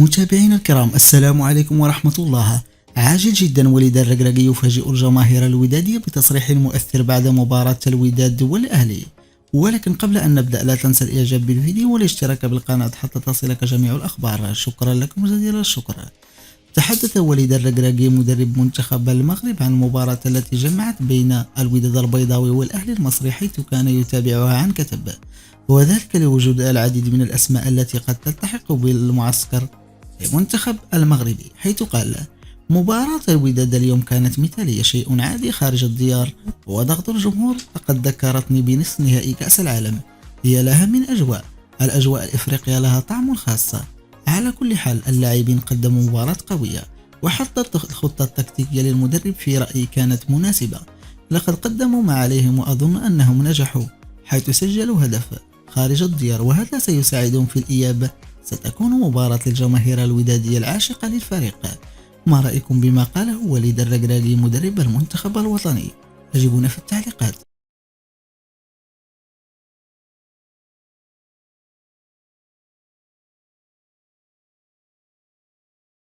متابعينا الكرام، السلام عليكم ورحمة الله. عاجل جدا، وليد الركراكي يفاجئ الجماهير الودادية بتصريح مؤثر بعد مباراة الوداد والأهلي. ولكن قبل أن نبدأ لا تنسى الإعجاب بالفيديو والاشتراك بالقناة حتى تصلك جميع الأخبار. شكرا لكم جزيل الشكر. تحدث وليد الركراكي مدرب منتخب المغرب عن المباراة التي جمعت بين الوداد البيضاوي والأهلي المصري، حيث كان يتابعها عن كتب، وذلك لوجود العديد من الأسماء التي قد تلتحق بالمعسكر المنتخب المغربي. حيث قال: مباراة الوداد اليوم كانت مثالية، شيء عادي خارج الديار وضغط الجمهور. لقد ذكرتني بنصف نهائي كأس العالم، هي لها من أجواء. الأجواء الإفريقية لها طعم خاص. على كل حال، اللاعبين قدموا مباراة قوية، وحتى الخطة التكتيكية للمدرب في رأيي كانت مناسبة. لقد قدموا ما عليهم، وأظن أنهم نجحوا حيث سجلوا هدف خارج الديار، وهذا سيساعدهم في الإياب. ستكون مباراة للجماهير الودادية العاشقة للفريق. ما رأيكم بما قاله وليد الركراكي مدرب المنتخب الوطني؟ أجيبونا في التعليقات.